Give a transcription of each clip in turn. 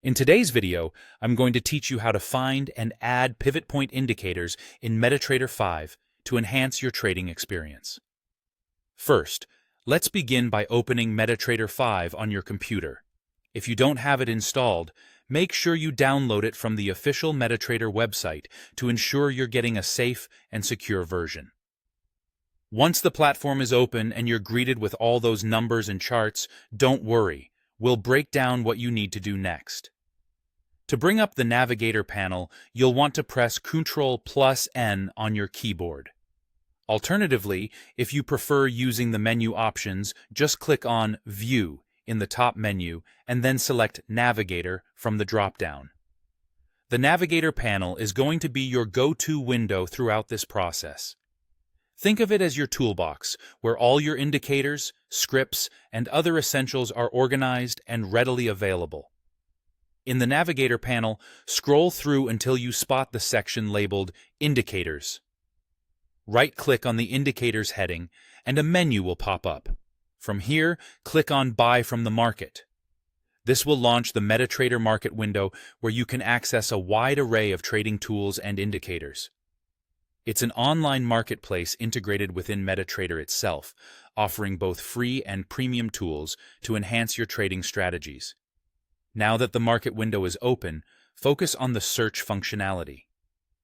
In today's video, I'm going to teach you how to find and add pivot point indicators in MetaTrader 5 to enhance your trading experience. First, let's begin by opening MetaTrader 5 on your computer. If you don't have it installed, make sure you download it from the official MetaTrader website to ensure you're getting a safe and secure version. Once the platform is open and you're greeted with all those numbers and charts, don't worry. We'll break down what you need to do next. To bring up the Navigator panel, you'll want to press Ctrl+N on your keyboard. Alternatively, if you prefer using the menu options, just click on View in the top menu and then select Navigator from the drop-down. The Navigator panel is going to be your go-to window throughout this process. Think of it as your toolbox, where all your indicators, scripts, and other essentials are organized and readily available. In the Navigator panel, scroll through until you spot the section labeled Indicators. Right-click on the Indicators heading, and a menu will pop up. From here, click on Buy from the Market. This will launch the MetaTrader Market window where you can access a wide array of trading tools and indicators. It's an online marketplace integrated within MetaTrader itself, offering both free and premium tools to enhance your trading strategies. Now that the market window is open, focus on the search functionality.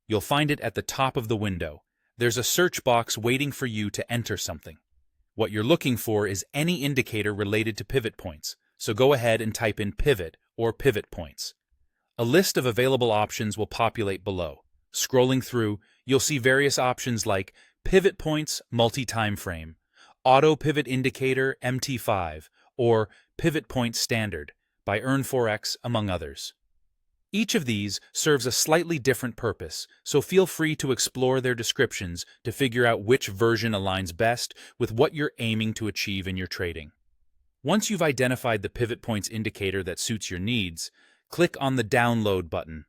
You'll find it at the top of the window. There's a search box waiting for you to enter something. What you're looking for is any indicator related to pivot points, so go ahead and type in pivot or pivot points. A list of available options will populate below. Scrolling through, you'll see various options like Pivot Points Multi-Time Frame, Auto Pivot Indicator MT5, or Pivot Point Standard by forex, among others. Each of these serves a slightly different purpose, so feel free to explore their descriptions to figure out which version aligns best with what you're aiming to achieve in your trading. Once you've identified the pivot points indicator that suits your needs, click on the Download button.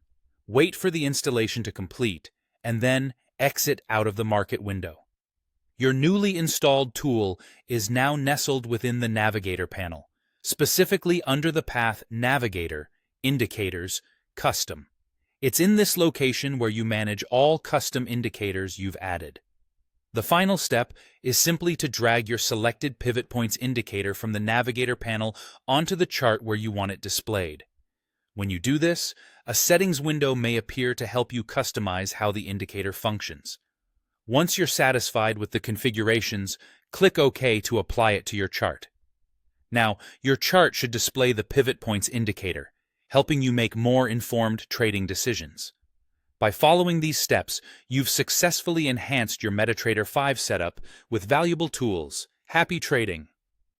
Wait for the installation to complete, and then exit out of the market window. Your newly installed tool is now nestled within the Navigator panel, specifically under the path Navigator, Indicators, Custom. It's in this location where you manage all custom indicators you've added. The final step is simply to drag your selected pivot points indicator from the Navigator panel onto the chart where you want it displayed. When you do this, a settings window may appear to help you customize how the indicator functions. Once you're satisfied with the configurations, click OK to apply it to your chart. Now, your chart should display the pivot points indicator, helping you make more informed trading decisions. By following these steps, you've successfully enhanced your MetaTrader 5 setup with valuable tools. Happy trading!